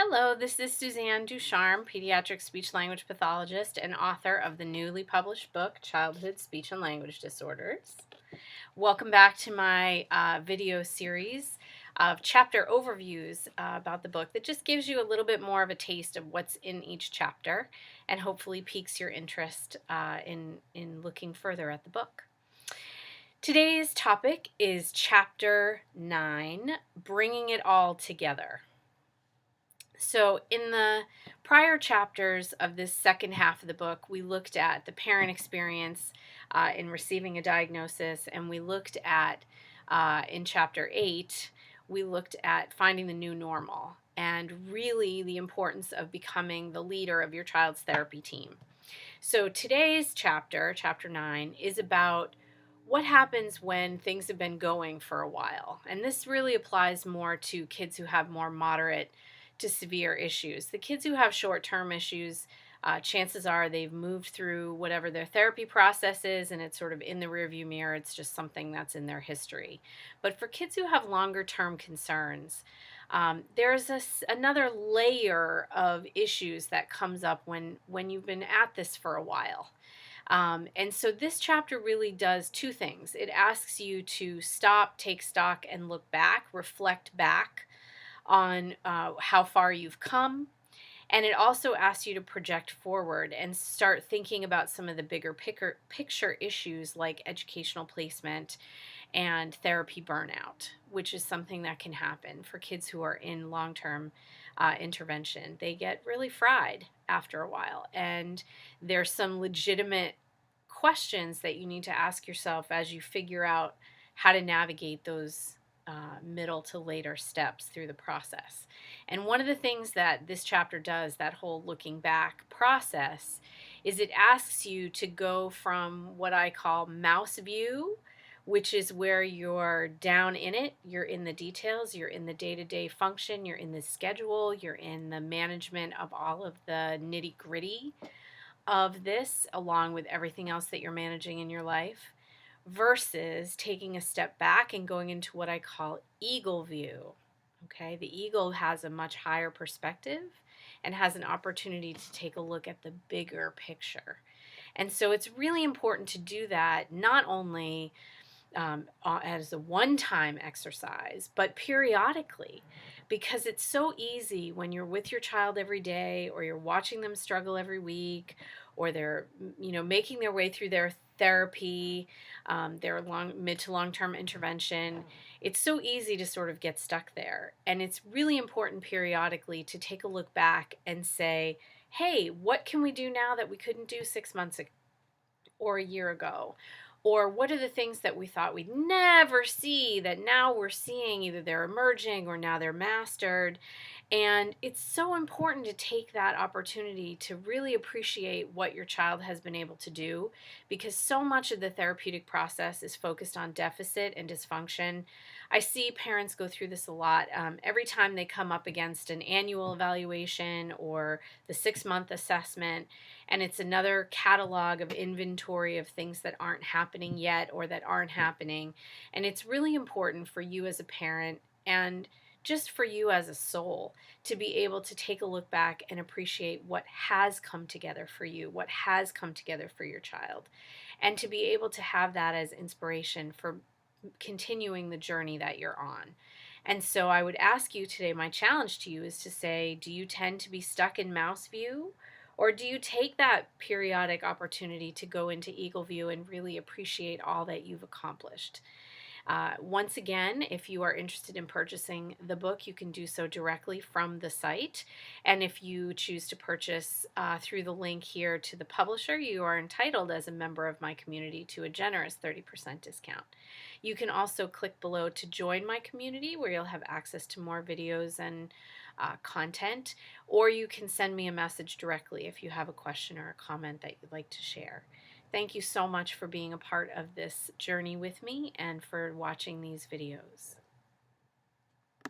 Hello, this is Suzanne Ducharme, pediatric speech language pathologist and author of the newly published book, Childhood Speech and Language Disorders. Welcome back to my video series of chapter overviews about the book that just gives you a little bit more of a taste of what's in each chapter and hopefully piques your interest in looking further at the book. Today's topic is Chapter 9, Bringing It All Together. So in the prior chapters of this second half of the book, we looked at the parent experience in receiving a diagnosis, and we looked at, in Chapter 8, we looked at finding the new normal and really the importance of becoming the leader of your child's therapy team. So today's chapter, Chapter 9, is about what happens when things have been going for a while. And this really applies more to kids who have more moderate to severe issues. The kids who have short-term issues, chances are they've moved through whatever their therapy process is and it's sort of in the rearview mirror. It's just something that's in their history. But for kids who have longer-term concerns, there's another layer of issues that comes up when you've been at this for a while. And so this chapter really does two things. It asks you to stop, take stock, and look back, reflect back on how far you've come. And it also asks you to project forward and start thinking about some of the bigger picture issues like educational placement and therapy burnout, which is something that can happen for kids who are in long-term intervention. They get really fried after a while, and there's some legitimate questions that you need to ask yourself as you figure out how to navigate those middle to later steps through the process. And one of the things that this chapter does, that whole looking back process, is it asks you to go from what I call mouse view, which is where you're down in it, you're in the details, you're in the day-to-day function, you're in the schedule, you're in the management of all of the nitty-gritty of this, along with everything else that you're managing in your life, versus taking a step back and going into what I call eagle view. Okay, the eagle has a much higher perspective and has an opportunity to take a look at the bigger picture. And so it's really important to do that not only as a one-time exercise, but periodically, because it's so easy when you're with your child every day, or you're watching them struggle every week, or they're making their way through their therapy, their mid to long-term intervention. It's so easy to sort of get stuck there, and it's really important periodically to take a look back and say, hey, what can we do now that we couldn't do 6 months ago or a year ago? Or what are the things that we thought we'd never see that now we're seeing? Either they're emerging or now they're mastered. And it's so important to take that opportunity to really appreciate what your child has been able to do, because so much of the therapeutic process is focused on deficit and dysfunction. I see parents go through this a lot. Every time they come up against an annual evaluation or the 6-month assessment, and it's another catalog of inventory of things that aren't happening yet or that aren't happening. And it's really important for you as a parent, and just for you as a soul, to be able to take a look back and appreciate what has come together for you, what has come together for your child, and to be able to have that as inspiration for continuing the journey that you're on. And so I would ask you today, my challenge to you is to say, do you tend to be stuck in mouse view? Or do you take that periodic opportunity to go into eagle view and really appreciate all that you've accomplished? Once again, if you are interested in purchasing the book, you can do so directly from the site. And if you choose to purchase through the link here to the publisher, you are entitled as a member of my community to a generous 30% discount. You can also click below to join my community, where you'll have access to more videos and content, or you can send me a message directly if you have a question or a comment that you'd like to share. Thank you so much for being a part of this journey with me and for watching these videos.